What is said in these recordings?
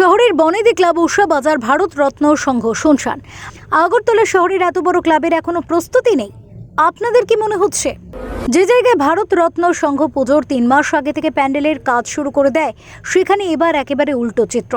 শহরের বনেদি ক্লাব উষা বাজার ভারত রত্ন সংঘ শুনশান। আগরতলা শহরের এত বড় ক্লাবের এখনো প্রস্তুতি নেই। আপনাদের কি মনে হচ্ছে? যে জায়গায় ভারত রত্ন সংঘ পুজোর 3 মাস আগে থেকে প্যান্ডেলের কাজ শুরু করে দেয়, সেখানে এবার একেবারে উল্টো চিত্র।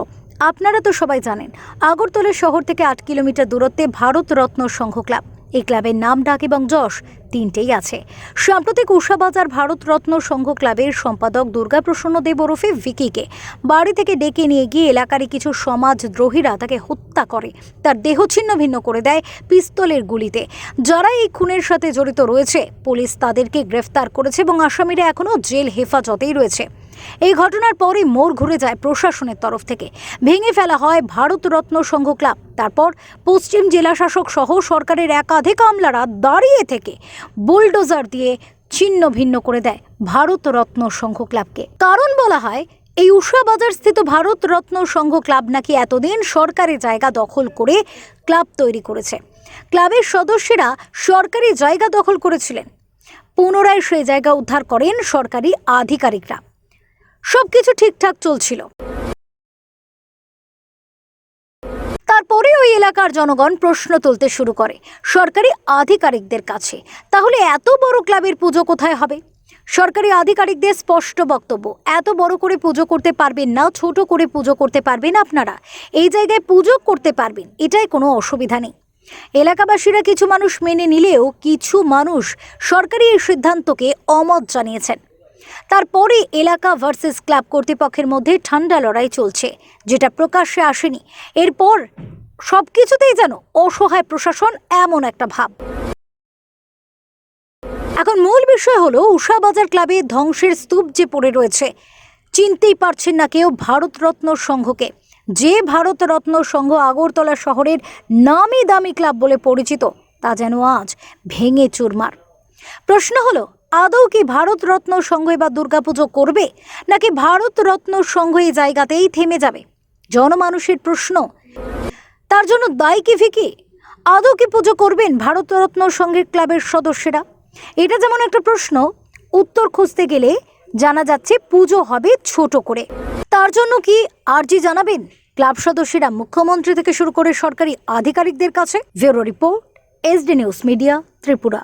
আপনারা তো সবাই জানেন, আগরতলা শহর থেকে 8 কিলোমিটার দূরত্বে ভারত রত্ন সংঘ ক্লাব। এই ক্লাবের নাম, ডাক এবং যশ তিনটেই আছে। সাম্প্রতিক উষা বাজার ভারত রত্ন সংঘ ক্লাবের সম্পাদক দুর্গাপ্রসন্ন দেব ওরফে ভিকিকে বাড়ি থেকে ডেকে নিয়ে গিয়ে এলাকারই কিছু সমাজদ্রোহীরা তাকে হত্যা করে, তার দেহ ছিন্ন ভিন্ন করে দেয় পিস্তলের গুলিতে। যারা এই খুনের সাথে জড়িত রয়েছে, পুলিশ তাদেরকে গ্রেফতার করেছে এবং আসামিরা এখনও জেল হেফাজতেই রয়েছে। এই ঘটনার পরই মোড় ঘুরে যায় প্রশাসনের তরফ থেকে। ভেঙে ফেলা হয় ভারত রত্ন সংঘ ক্লাব। তারপর পশ্চিম জেলা শাসক সহ সরকারের একাধিক আমলারা দাঁড়িয়ে থেকে বুলডোজার দিয়ে ছিন্ন ভিন্ন করে দেয় ভারত রত্ন সংঘ ক্লাবকে। কারণ বলা হয়, এই উষা বাজার স্থিত ভারত রত্ন সংঘ ক্লাব নাকি এতদিন সরকারি জায়গা দখল করে ক্লাব তৈরি করেছে। ক্লাবের সদস্যরা সরকারি জায়গা দখল করেছিলেন, পুনরায় সেই জায়গা উদ্ধার করেন সরকারি আধিকারিকরা। সবকিছু ঠিকঠাক চলছিল। তারপরে ওই এলাকার জনগণ প্রশ্ন তুলতে শুরু করে সরকারি আধিকারিকদের কাছে, তাহলে এত বড় ক্লাবের পুজো কোথায় হবে? সরকারি আধিকারিকদের স্পষ্ট বক্তব্য, এত বড় করে পুজো করতে পারবেন না, ছোট করে পুজো করতে পারবেন আপনারা। এই জায়গায় পুজো করতে পারবেন, এটাই কোনো অসুবিধা নেই। এলাকাবাসীরা কিছু মানুষ মেনে নিলেও কিছু মানুষ সরকারি এই সিদ্ধান্তকে অমত জানিয়েছেন। তারপরে এলাকা ভার্সেস ক্লাব কর্তৃপক্ষের মধ্যে ঠান্ডা লড়াই চলছে, যেটা প্রকাশ্যে আসেনি। এরপর সবকিছুতেই যেন অসহায় প্রশাসন, এমন একটা ভাব। এখন মূল বিষয় হলো, উষা বাজার ক্লাবে ধ্বংসের স্তূপ যে পড়ে রয়েছে, চিনতেই পারছেন না কেউ ভারত রত্ন সংঘকে। যে ভারত রত্ন সংঘ আগরতলা শহরের নামি দামি ক্লাব বলে পরিচিত, তা যেন আজ ভেঙে চুরমার। প্রশ্ন হলো, আদৌ কি ভারত রত্ন সংঘ এবার দুর্গাপুজো করবে, নাকি ভারত রত্ন সংঘ এই জায়গাতেই থেমে যাবে? জনমানুষের প্রশ্ন। তার জন্য দায়ী কি ভিকি? আদৌ কি পুজো করবেন ভারত রত্ন সংঘের ক্লাবের সদস্যরা? এটা যেমন একটা প্রশ্ন, উত্তর খুঁজতে গেলে জানা যাচ্ছে পুজো হবে ছোট করে। তার জন্য কি আর্জি জানাবেন ক্লাব সদস্যরা মুখ্যমন্ত্রী থেকে শুরু করে সরকারি আধিকারিকদের কাছে? Bureau report, SD news media, Tripura.